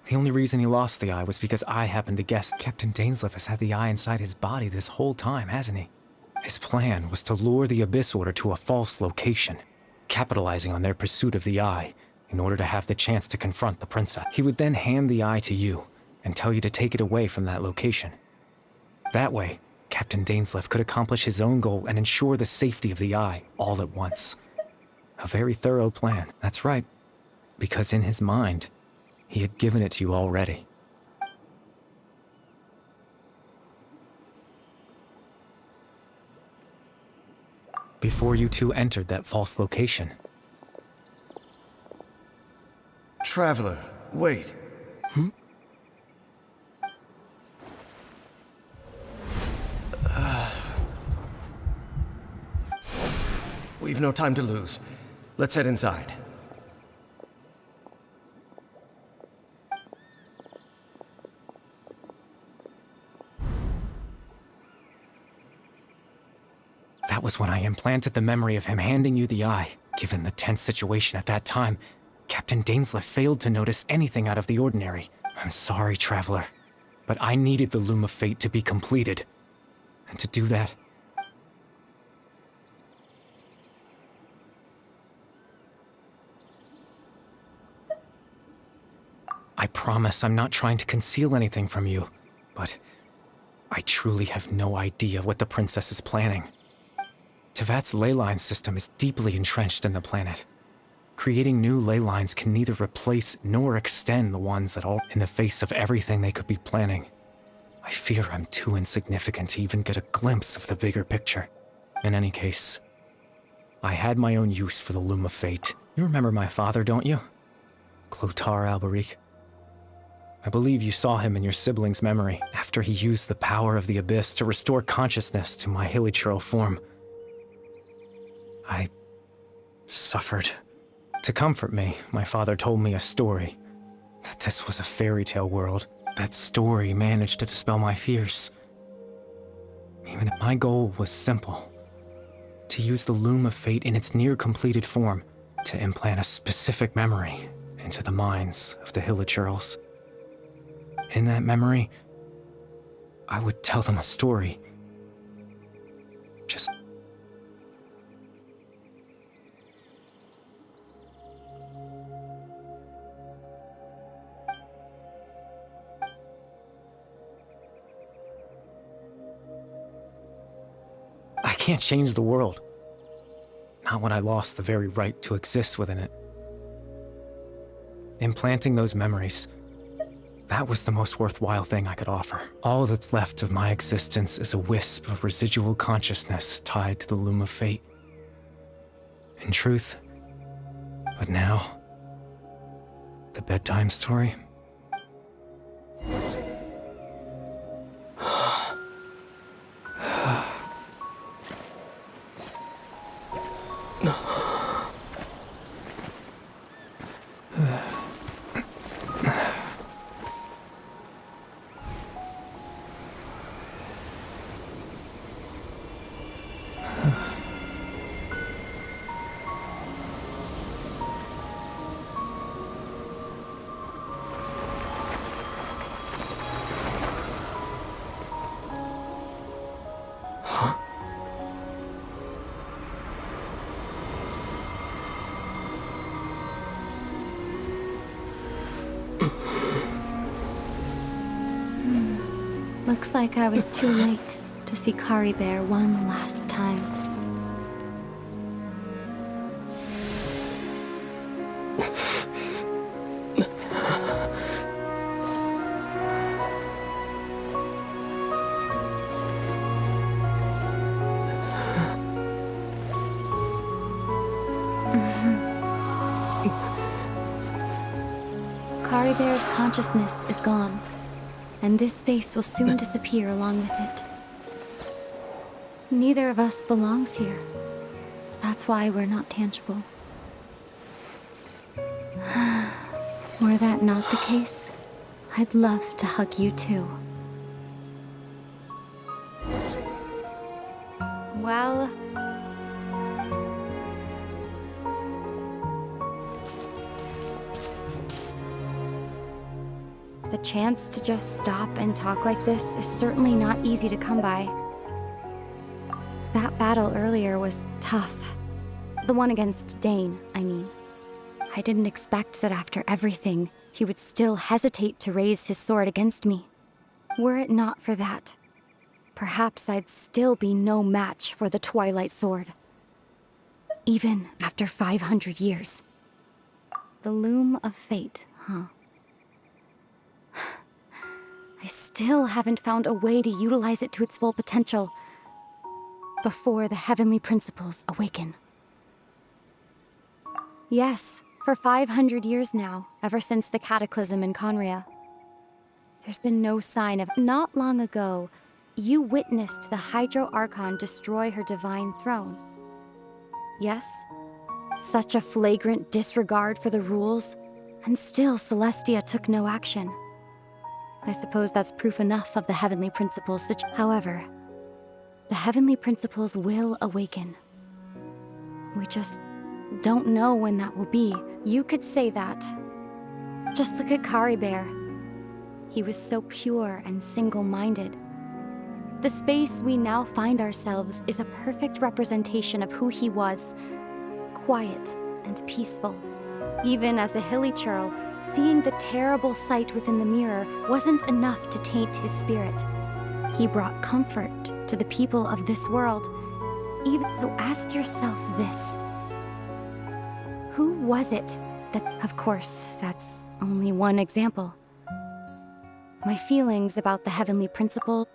H: The only reason he lost the eye was because I happened to guess. Captain Dainsleif has had the eye inside his body this whole time, hasn't he? His plan was to lure the Abyss Order to a false location, capitalizing on their pursuit of the eye in order to have the chance to confront the princess. He would then hand the eye to you and tell you to take it away from that location. That way, Captain Dainsleif could accomplish his own goal and ensure the safety of the eye all at once. A very thorough plan, that's right, because in his mind, he had given it to you already. Before you two entered that false location.
G: Traveler, wait. We've no time to lose. Let's head inside.
H: That was when I implanted the memory of him handing you the eye. Given the tense situation at that time, Captain Dainsleif failed to notice anything out of the ordinary. I'm sorry, Traveler, but I needed the Loom of Fate to be completed. And to do that, I promise I'm not trying to conceal anything from you, but I truly have no idea what the princess is planning. Tevat's ley line system is deeply entrenched in the planet. Creating new ley lines can neither replace nor extend the ones that are in the face of everything they could be planning. I fear I'm too insignificant to even get a glimpse of the bigger picture. In any case, I had my own use for the Loom of Fate. You remember my father, don't you? Clotar Alberic. I believe you saw him in your sibling's memory after he used the power of the Abyss to restore consciousness to my hilichurl form. I suffered. To comfort me, my father told me a story. That this was a fairy tale world. That story managed to dispel my fears. Even if my goal was simple. To use the Loom of Fate in its near-completed form to implant a specific memory into the minds of the hilichurls. In that memory, I would tell them a story. Just... I can't change the world. Not when I lost the very right to exist within it. Implanting those memories, that was the most worthwhile thing I could offer. All that's left of my existence is a wisp of residual consciousness tied to the loom of fate. In truth, but now, the bedtime story.
F: Looks like I was too late to see Kari Bear one last time. Kari Bear's consciousness is gone, and this space will soon disappear along with it. Neither of us belongs here. That's why we're not tangible. Were that not the case, I'd love to hug you too. Well... the chance to just stop and talk like this is certainly not easy to come by. That battle earlier was tough. The one against Dane, I mean. I didn't expect that after everything, he would still hesitate to raise his sword against me. Were it not for that, perhaps I'd still be no match for the Twilight Sword. Even after 500 years. The loom of fate, huh? I still haven't found a way to utilize it to its full potential before the heavenly principles awaken. Yes, for 500 years now, ever since the cataclysm in Conria, there's been no sign of... Not long ago, you witnessed the Hydro Archon destroy her divine throne. Yes? Such a flagrant disregard for the rules, and still Celestia took no action. I suppose that's proof enough of the heavenly principles. However, the heavenly principles will awaken. We just don't know when that will be. You could say that. Just look at Kari Bear. He was so pure and single-minded. The space we now find ourselves is a perfect representation of who he was. Quiet and peaceful. Even as a hilly churl, seeing the terrible sight within the mirror wasn't enough to taint his spirit. He brought comfort to the people of this world. Even so, ask yourself this. Who was it that... Of course, that's only one example. My feelings about the heavenly principle...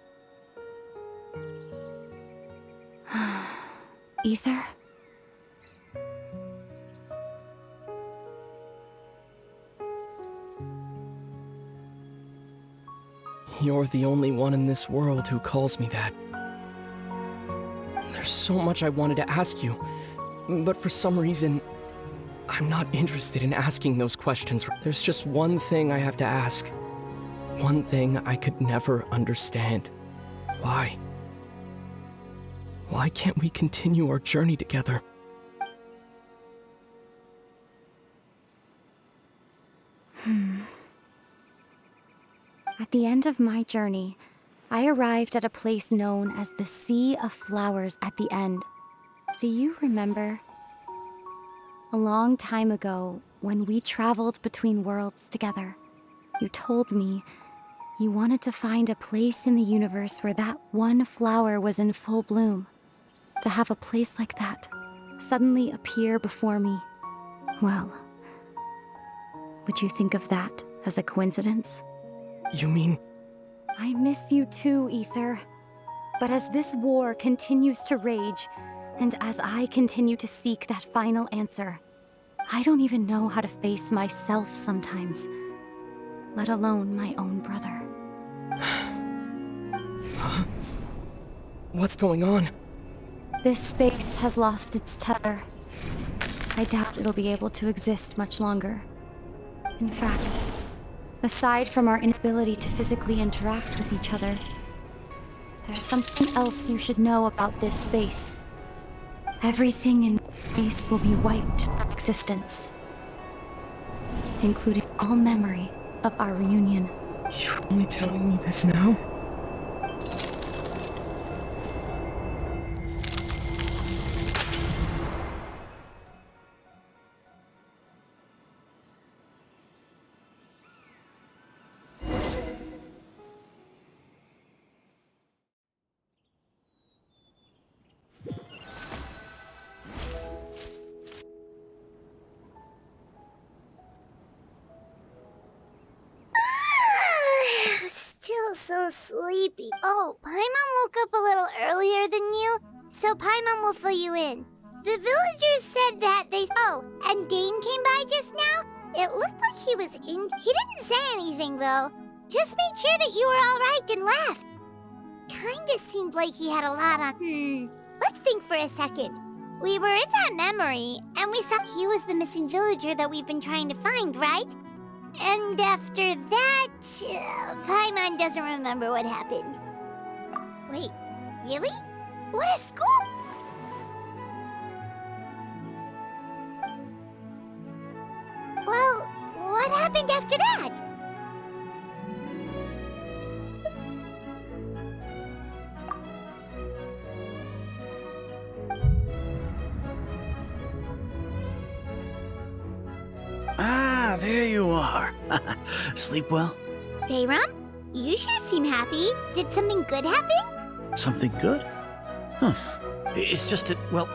F: Ether?
J: You're the only one in this world who calls me that. There's so much I wanted to ask you, but for some reason, I'm not interested in asking those questions. There's just one thing I have to ask. One thing I could never understand. Why? Why can't we continue our journey together?
F: At the end of my journey, I arrived at a place known as the Sea of Flowers at the end. Do you remember? A long time ago, when we traveled between worlds together, you told me you wanted to find a place in the universe where that one flower was in full bloom. To have a place like that suddenly appear before me, well, would you think of that as a coincidence?
J: You mean...
F: I miss you too, Ether. But as this war continues to rage, and as I continue to seek that final answer, I don't even know how to face myself sometimes, let alone my own brother.
J: Huh? What's going on?
F: This space has lost its tether. I doubt it'll be able to exist much longer. In fact, aside from our inability to physically interact with each other, there's something else you should know about this space. Everything in this space will be wiped from existence, including all memory of our reunion.
J: You're only telling me this now?
B: Still so sleepy. Oh, Paimon woke up a little earlier than you, so Paimon will fill you in. The villagers said that they... Oh, and Dane came by just now? It looked like he was in... He didn't say anything, though. Just made sure that you were alright and left. Kinda seemed like he had a lot on... Let's think for a second. We were in that memory, and we saw he was the missing villager that we've been trying to find, right? And after that, Paimon doesn't remember what happened. Wait, really? What a scoop! Well, what happened after that?
C: Ah, there you are. Sleep well?
B: Bayram, you sure seem happy. Did something good happen?
C: Something good? Huh. It's just that, well,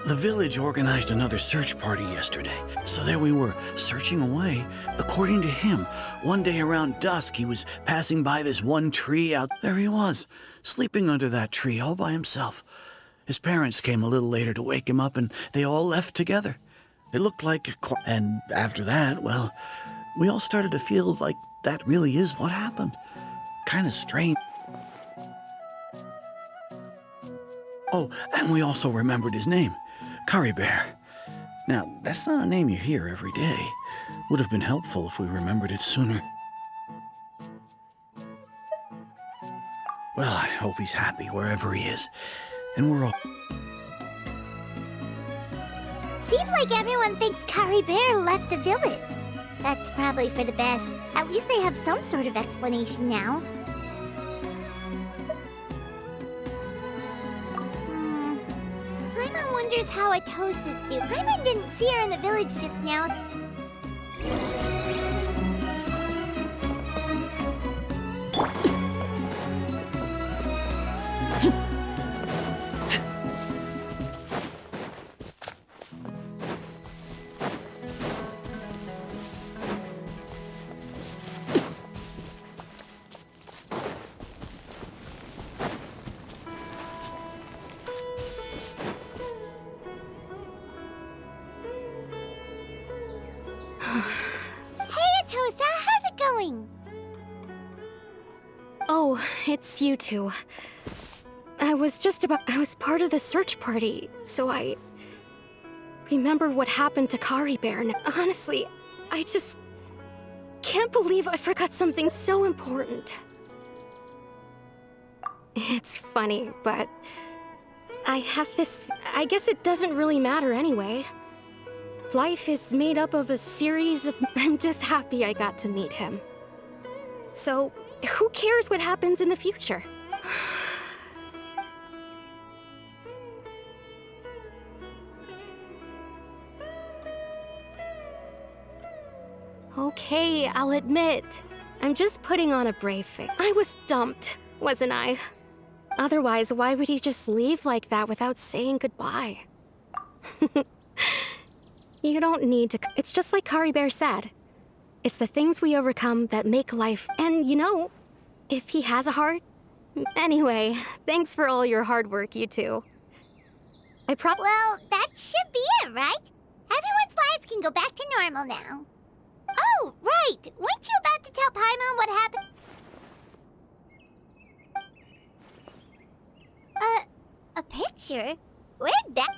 C: the village organized another search party yesterday. So there we were, searching away. According to him, one day around dusk, he was passing by this one tree out. There he was, sleeping under that tree all by himself. His parents came a little later to wake him up, and they all left together. It looked like... And after that, well, we all started to feel like that really is what happened. Kind of strange. Oh, and we also remembered his name, Curry Bear. Now, that's not a name you hear every day. Would have been helpful if we remembered it sooner. Well, I hope he's happy wherever he is. And we're all...
B: Seems like everyone thinks Curry Bear left the village. That's probably for the best. At least they have some sort of explanation now. Paimon wonders how Atosa's do. Paimon didn't see her in the village just now.
E: Oh, it's you two. I was part of the search party, so I remember what happened to Curry Bear, and honestly, I just can't believe I forgot something so important. It's funny, but I guess it doesn't really matter anyway. Life is made up of a series of... I'm just happy I got to meet him. So, who cares what happens in the future? Okay, I'll admit. I'm just putting on a brave face. I was dumped, wasn't I? Otherwise, why would he just leave like that without saying goodbye? You don't need to... It's just like Kari Bear said. It's the things we overcome that make life... And, you know, if he has a heart... Anyway, thanks for all your hard work, you two.
B: Well, that should be it, right? Everyone's lives can go back to normal now. Oh, right! Weren't you about to tell Paimon what happened? A picture? Where'd that...